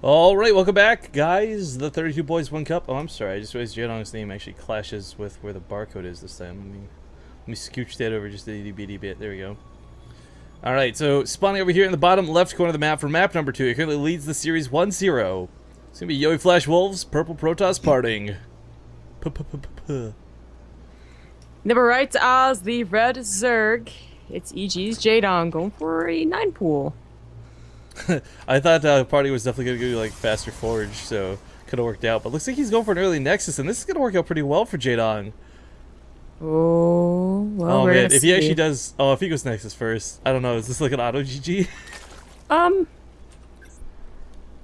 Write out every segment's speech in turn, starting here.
Alright, welcome back, guys. The 32 Boys 1 Cup. Oh, I'm sorry. I just realized Jadong's name actually clashes with where the barcode is this time. Let me scooch that over just a itty bitty bit. There we go. Alright, so spawning over here in the bottom left corner of the map for map number 2. It currently leads the series 1-0. It's going to be Yoey Flash Wolves, Purple Protoss parting. Never right as the red Zerg. It's EG's Jadong going for a 9 pool. I thought party was definitely going to go like faster forge, so could have worked out. But looks like he's going for an early Nexus, and this is going to work out pretty well for Jadong. Oh, well, Oh we're man, gonna if he see. actually does, if he goes Nexus first, I don't know. Is this like an auto GG?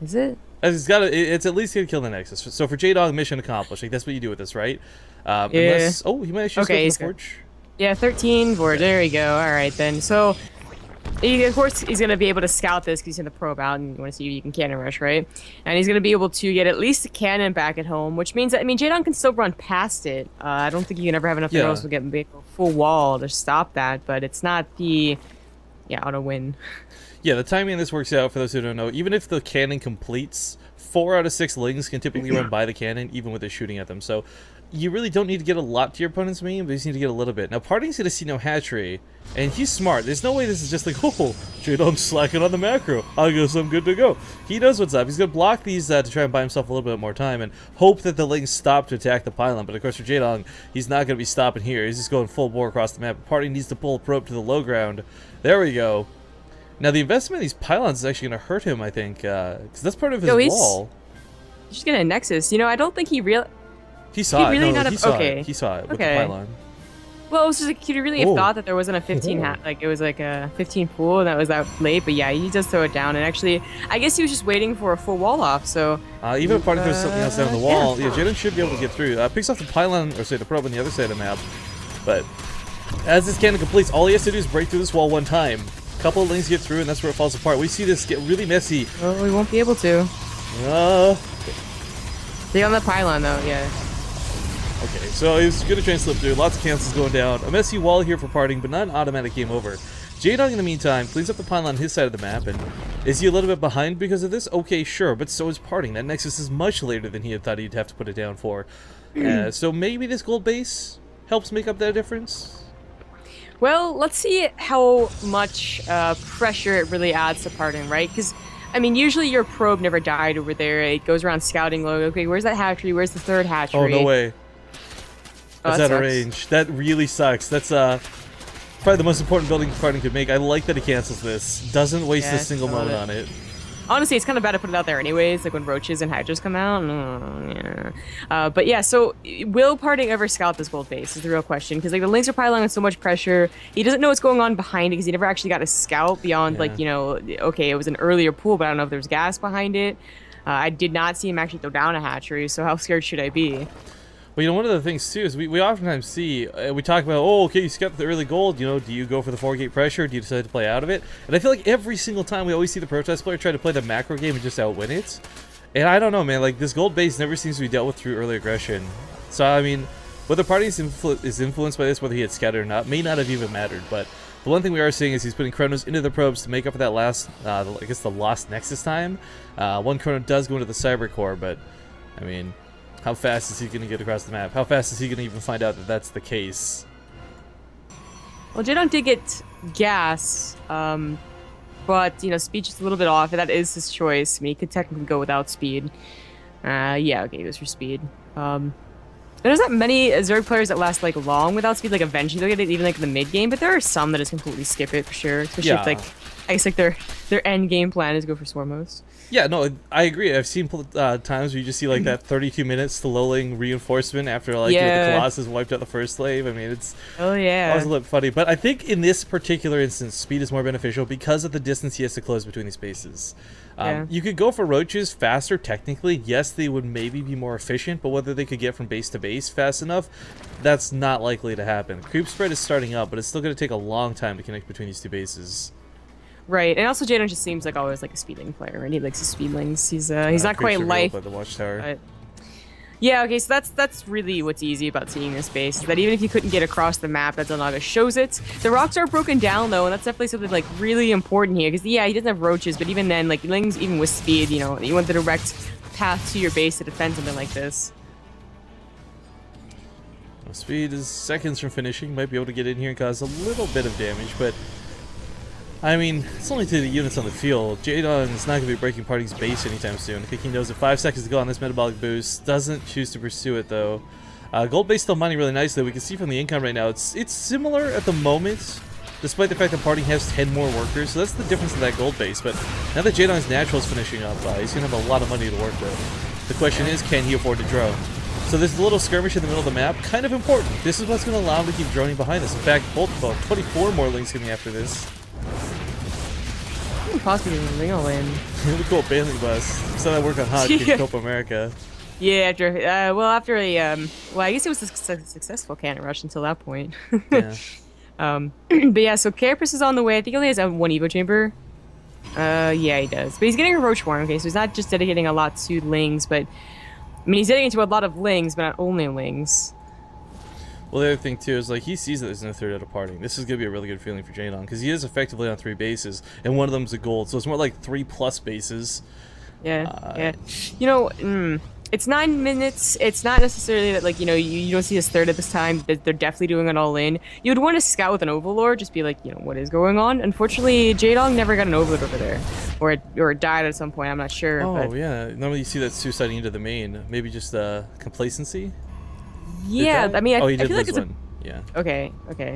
Is it? It's got. It's at least gonna kill the Nexus. So for Jadong, mission accomplished. Like that's what you do with this, right? Unless, oh, he might actually Okay, go for the he's forge. Yeah, 13 board. There you go. All right then. So, of course, he's gonna be able to scout this because he's in the probe out, and you want to see if you can cannon rush, right? And he's gonna be able to get at least a cannon back at home, which means that Jadong can still run past it. I don't think you can ever have enough arrows to get a full wall to stop that, but it's not the auto win. Yeah, the timing of this works out for those who don't know. Even if the cannon completes, 4 out of 6 lings can typically run by the cannon, even with it shooting at them. So you really don't need to get a lot to your opponent's main, but you just need to get a little bit. Now, Parting's going to see no hatchery, and he's smart. There's no way this is just like, oh, Jadong's slacking on the macro. I guess I'm good to go. He knows what's up. He's going to block these to try and buy himself a little bit more time and hope that the lings stop to attack the pylon. But of course, for Jadong, he's not going to be stopping here. He's just going full bore across the map. Parting needs to pull a probe to the low ground. There we go. Now, the investment in these pylons is actually going to hurt him, I think, because that's part of his wall. He's just getting a Nexus. I don't think he real. He saw it. Really No, not he saw okay. it. He saw it with Okay. the pylon. Well, it was just like he really have thought that there wasn't a 15 like it was like a 15 pool and that was that late. But yeah, he does throw it down. And actually, I guess he was just waiting for a full wall off. So even if Parting throws something else down the wall, yeah, Jadong should be able to get through. Picks off the pylon, or say the probe on the other side of the map. But as this cannon completes, all he has to do is break through this wall one time. Couple of lings get through, and that's where it falls apart. We see this get really messy. well, we won't be able to. Stay on the pylon though. Yeah. Okay, so he's gonna try and slip through. Lots of cancels going down. A messy wall here for Parting, but not an automatic game over. Jadong, in the meantime, cleans up the pylon on his side of the map, and is he a little bit behind because of this? Okay, sure, but so is Parting. That Nexus is much later than he had thought he'd have to put it down for. So maybe this gold base helps make up that difference? Well, let's see how much pressure it really adds to Parting, right? Because usually your probe never died over there. It goes around scouting low. Okay, where's that hatchery? Where's the third hatchery? Oh, no way. That's out of sucks. range. That really sucks. That's probably the most important building Parting could make. I like that he cancels this. Doesn't waste a single moment on it. Honestly, it's kind of bad to put it out there anyways, like when roaches and hydras come out. But yeah, so will Parting ever scout this gold base is the real question. Because like the lings are piling on so much pressure. He doesn't know what's going on behind it because he never actually got a scout beyond okay, it was an earlier pool, but I don't know if there's gas behind it. I did not see him actually throw down a hatchery, so how scared should I be? Well, one of the things, too, is we oftentimes see, we talk about, oh, okay, you scout the early gold, do you go for the 4-gate pressure, do you decide to play out of it? And I feel like every single time we always see the Protest player try to play the macro game and just outwin it. And I don't know, man, like, this gold base never seems to be dealt with through early aggression. So, whether Party is influenced by this, whether he had scattered or not, may not have even mattered, but the one thing we are seeing is he's putting Chronos into the probes to make up for that last, I guess the lost Nexus time. One Chrono does go into the Cyber Core, but, how fast is he going to get across the map? How fast is he going to even find out that that's the case? Well, Jadong did get gas, but, speed just a little bit off, and that is his choice. He could technically go without speed. Yeah, okay, he goes for speed. There's not many Zerg players that last, like, long without speed. Like, eventually they'll get it, even, like, in the mid-game, but there are some that just completely skip it, for sure. Especially if, like, I guess, like, their end game plan is go for Swarmos. Yeah, no, I agree. I've seen times where you just see like that 32 minutes to lowling reinforcement after like the Colossus wiped out the first slave. It's always a little funny. But I think in this particular instance, speed is more beneficial because of the distance he has to close between these spaces. You could go for roaches faster technically. Yes, they would maybe be more efficient, but whether they could get from base to base fast enough, that's not likely to happen. Creep spread is starting up, but it's still going to take a long time to connect between these two bases. Right, and also Jadong just seems like always like a speedling player, and he likes his speedlings. He's not quite life. By the watchtower. But Yeah, okay, so that's really what's easy about seeing this base, is that even if you couldn't get across the map, that Zelnaga shows it. The rocks are broken down, though, and that's definitely something, like, really important here, because, yeah, he doesn't have roaches, but even then, like, Lings, even with speed, you know, you want the direct path to your base to defend something like this. Well, speed is seconds from finishing, might be able to get in here and cause a little bit of damage, but I mean, it's only to the units on the field. Jadon is not going to be breaking Party's base anytime soon. I think he knows that 5 seconds to go on this metabolic boost. Doesn't choose to pursue it, though. Gold base still mining really nicely. We can see from the income right now, it's similar at the moment, despite the fact that Party has 10 more workers. So that's the difference in that gold base. But now that Jadon's natural is finishing up, he's going to have a lot of money to work with. The question is, can he afford to drone? So there's a little skirmish in the middle of the map, kind of important. This is what's going to allow him to keep droning behind us. In fact, both 24 more Lings coming after this. Possibly ring all in. Really cool bailing bus. So that work on Hot in Copa America. Yeah, after a well, I guess it was a successful cannon rush until that point. Yeah. But yeah, so Carapace is on the way. I think he only has one Evo chamber. Yeah, he does. But he's getting a Roach Worm, okay, so he's not just dedicating a lot to Lings, but I mean, he's dedicating to a lot of Lings, but not only Lings. Well, the other thing, too, is, like, he sees that there's no third out of parting. This is going to be a really good feeling for Jadon, because he is effectively on 3 bases, and one of them's a gold, so it's more like 3+ bases. Yeah, yeah. You know, it's 9 minutes. It's not necessarily that, like, you know, you don't see his third at this time. They're definitely doing an all-in. You would want to scout with an Overlord, just be like, you know, what is going on? Unfortunately, Jadon never got an Overlord over there. Or it died at some point, I'm not sure. Oh, but... yeah. Normally you see that suiciding into the main. Maybe just complacency? Yeah, I mean, he I did feel like lose it's one. Yeah. Okay.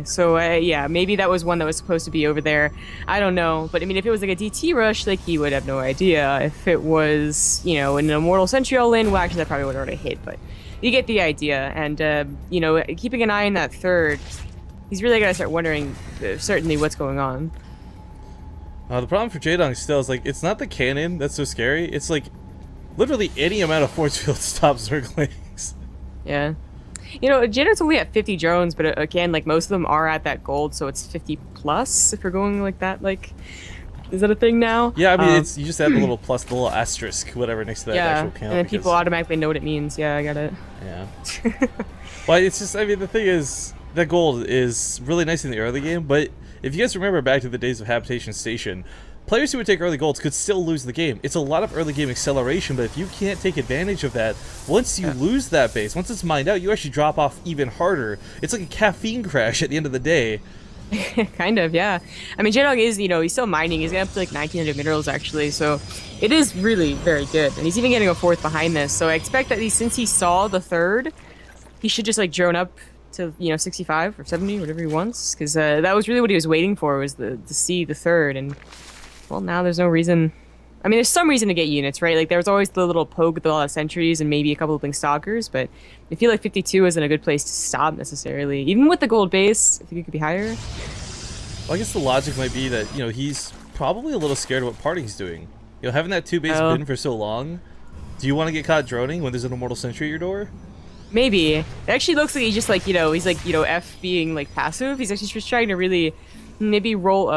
So, yeah, maybe that was one that was supposed to be over there. I don't know. But, I mean, if it was like a DT rush, like, he would have no idea. If it was, you know, an Immortal Sentry all-in, well, actually, that probably would have already hit. But you get the idea. And, you know, keeping an eye on that third, he's really got to start wondering, certainly, what's going on. The problem for Jadon still is, like, it's not the cannon that's so scary. It's, like, literally any amount of force field stops Zerglings. Yeah. You know, Jadon's only at 50 drones, but again, like, most of them are at that gold, so it's 50 plus if we're going like that. Like, is that a thing now? Yeah, I mean, it's you just add the little plus, the little asterisk, whatever, next to that actual count. And then people automatically know what it means. Yeah, I got it. Yeah. Well, it's just, I mean, the thing is, that gold is really nice in the early game, but if you guys remember back to the days of Habitation Station, players who would take early golds could still lose the game. It's a lot of early game acceleration, but if you can't take advantage of that, once you lose that base, once it's mined out, you actually drop off even harder. It's like a caffeine crash at the end of the day. Kind of, yeah. I mean, Jadon is, you know, he's still mining. He's getting up to like 1900 minerals, actually, so it is really very good. And he's even getting a 4th behind this, so I expect that since he saw the 3rd, he should just, like, drone up to, you know, 65 or 70, whatever he wants, because that was really what he was waiting for, was to see the 3rd, and... Well, now there's no reason. I mean, there's some reason to get units, right? Like, there was always the little poke with all the sentries and maybe a couple of Blink Stalkers, but I feel like 52 isn't a good place to stop, necessarily. Even with the gold base, I think it could be higher. Well, I guess the logic might be that, you know, he's probably a little scared of what Parting's doing. You know, having that 2-base bin for so long, do you want to get caught droning when there's an Immortal Sentry at your door? Maybe. It actually looks like he's just, like, you know, he's, like, you know, F being, like, passive. He's actually just trying to really... Maybe roll,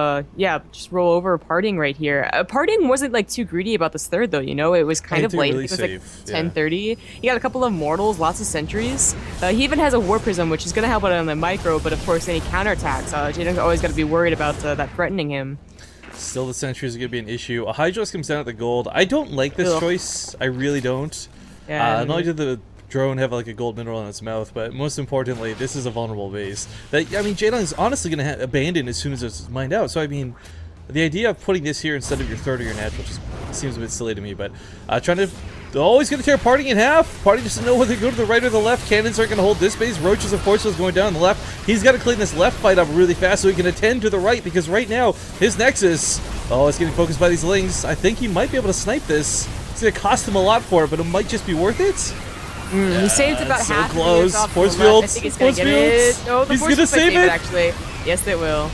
just roll over Parting right here. Parting wasn't, like, too greedy about this 3rd, though, you know? It was kind of late. Really it was, safe. like, 10:30. He got a couple of mortals, lots of sentries. He even has a War Prism, which is going to help out on the micro, but, of course, any counterattacks. Jadon's always got to be worried about that threatening him. Still, the sentries are going to be an issue. A Hydros comes down at the gold. I don't like this choice. I really don't. Yeah. Not only did the drone have like a gold mineral in its mouth, but most importantly, this is a vulnerable base that, I mean, Jadon is honestly going to abandon as soon as it's mined out. So I mean, the idea of putting this here instead of your 3rd or your natural just seems a bit silly to me. But trying to always going to tear Parting in half. Parting doesn't know whether to go to the right or the left. Cannons aren't going to hold this base. Roaches, of course, is going down the left. He's got to clean this left fight up really fast so he can attend to the right, because right now his Nexus, it's getting focused by these Lings. I think he might be able to snipe this. It's going to cost him a lot for it, but it might just be worth it. He saved about so half. Close. Force fields. I fields. think he's gonna get it. No, the he's force gonna save it. Actually, yes, it will.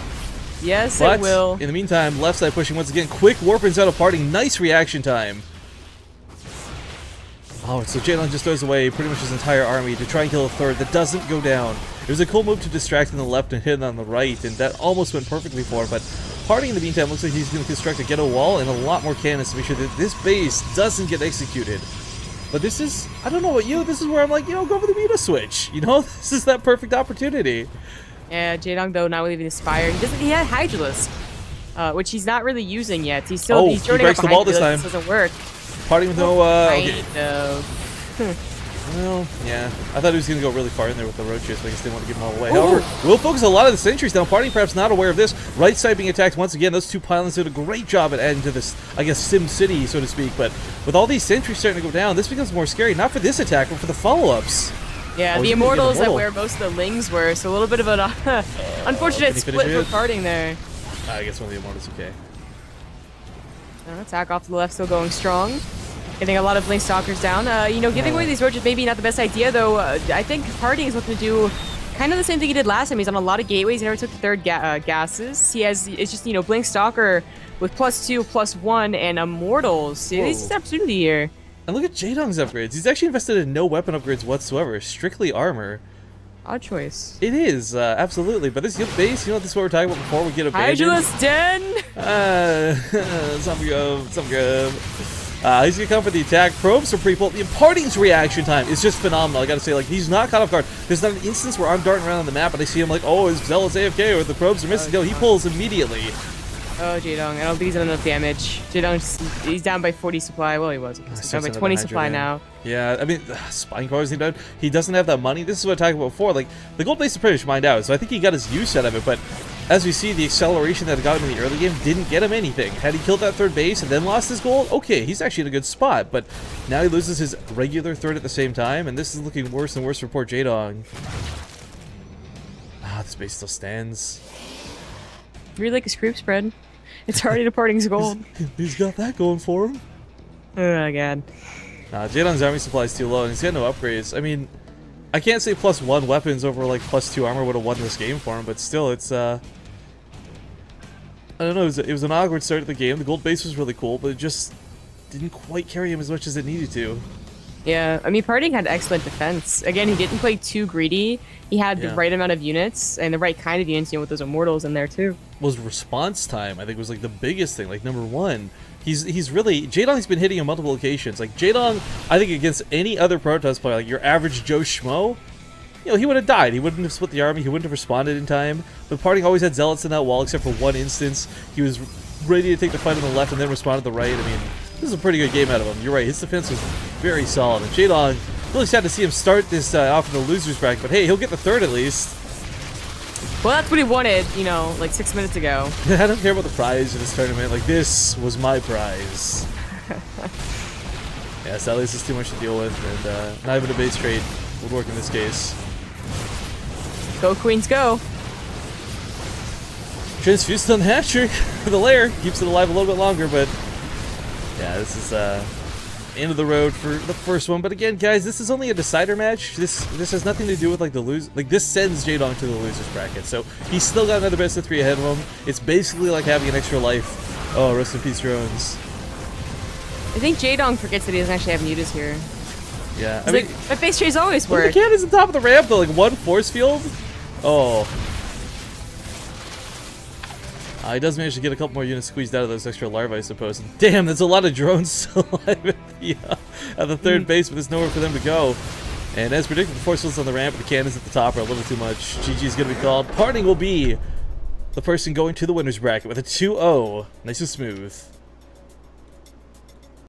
Yes, but it will. In the meantime, left side pushing once again. Quick warpins out of Parting. Nice reaction time. Oh, so Jadon just throws away pretty much his entire army to try and kill a 3rd that doesn't go down. It was a cool move to distract on the left and hit on the right, and that almost went perfectly for him. But Parting, in the meantime, looks like he's going to construct a ghetto wall and a lot more cannons to make sure that this base doesn't get executed. But this is, I don't know about you, this is where I'm like, you know, go for the meta switch. You know, this is that perfect opportunity. Yeah, Jaedong though not leaving the Spire. He had Hydralisk, which he's not really using yet. He's still he's he breaks the ball this time. This doesn't work. Parting with no okay. Kind Well, yeah. I thought he was going to go really far in there with the roaches, but I guess they want to give him all away. However, we'll focus a lot of the sentries now. Parting perhaps not aware of this. Right side being attacked once again. Those two pylons did a great job at adding to this, I guess, Sim City, so to speak. But with all these sentries starting to go down, this becomes more scary. Not for this attack, but for the follow-ups. Yeah, the Immortals that where most of the Lings were, so a little bit of an unfortunate split for Parting there. I guess one of the Immortals, okay. Attack off to the left, still going strong. Getting a lot of Blink Stalkers down. You know, giving away these roaches maybe not the best idea, though. I think Parting is looking to do kind of the same thing he did last time. He's on a lot of gateways. He never took the third gases. It's just, you know, Blink Stalker with +2, +1, and Immortals. See, this is an opportunity here. And look at Jaedong's upgrades. He's actually invested in no weapon upgrades whatsoever. Strictly armor. Odd choice. It is, absolutely. But this guild base, you know, this is what we were talking about before we get abandoned. Hydralisk Den! Some good. He's gonna come for the attack. Probes for people. The Parting's reaction time is just phenomenal. I gotta say, like, he's not caught off guard. There's not an instance where I'm darting around on the map and I see him like, oh, is Zealous AFK or the probes are missing? No, he pulls immediately. Oh, Jaedong. I don't think he's done enough damage. Jaedong, he's down by 40 supply. Well, he was. He's down by 20 supply now. Yeah, I mean, Spine Crawlers he down. He doesn't have that money. This is what I talked about before. Like, the gold base is pretty much mined out, so I think he got his use out of it, but as we see, the acceleration that got him in the early game didn't get him anything. Had he killed that third base and then lost his gold, okay, he's actually in a good spot. But now he loses his regular third at the same time, and this is looking worse and worse for poor Jaedong. This base still stands. Really like his creep spread. It's already Parting's gold. He's got that going for him. Oh, God. Jaedong's army supply is too low, and he's got no upgrades. I mean, I can't say +1 weapons over like +2 armor would have won this game for him, but still, it's I don't know. It was an awkward start to the game. The gold base was really cool, but it just didn't quite carry him as much as it needed to. Yeah, I mean, Parting had excellent defense. Again, he didn't play too greedy. He had the right amount of units and the right kind of units, you know, with those Immortals in there too. Was response time, I think, was like the biggest thing. Like #1, he's really Jaedong's been hitting on multiple locations. Like Jaedong, I think against any other Protoss player, like your average Joe Schmo, you know, he would have died. He wouldn't have split the army. He wouldn't have responded in time. But Parting always had zealots in that wall, except for one instance. He was ready to take the fight on the left and then respond to the right. I mean, this is a pretty good game out of him. You're right. His defense was very solid. And Jaedong, really sad to see him start this off in the losers bracket. But hey, he'll get the third at least. Well, that's what he wanted, you know, like 6 minutes ago. I don't care about the prize in this tournament. Like, this was my prize. Yeah, sadly, this is too much to deal with, and not even a base trade would work in this case. Go, Queens, go. Transfused on the hat-trick for the lair. Keeps it alive a little bit longer, but yeah, this is end of the road for the first one. But again, guys, this is only a decider match. This has nothing to do with like the lose. Like this sends Jaedong to the losers bracket, so he's still got another best of 3 ahead of him. It's basically like having an extra life. Oh, rest in peace, drones. I think Jaedong forgets that he doesn't actually have mutas here. Yeah, I mean, my base trays always work. The cannon's on top of the ramp though, like one force field. Oh. He does manage to get a couple more units squeezed out of those extra larvae, I suppose. And damn, there's a lot of drones still alive at the third base, but there's nowhere for them to go. And as predicted, the force fields on the ramp, the cannons at the top are a little too much. GG is going to be called. Parting will be the person going to the winner's bracket with a 2-0. Nice and smooth.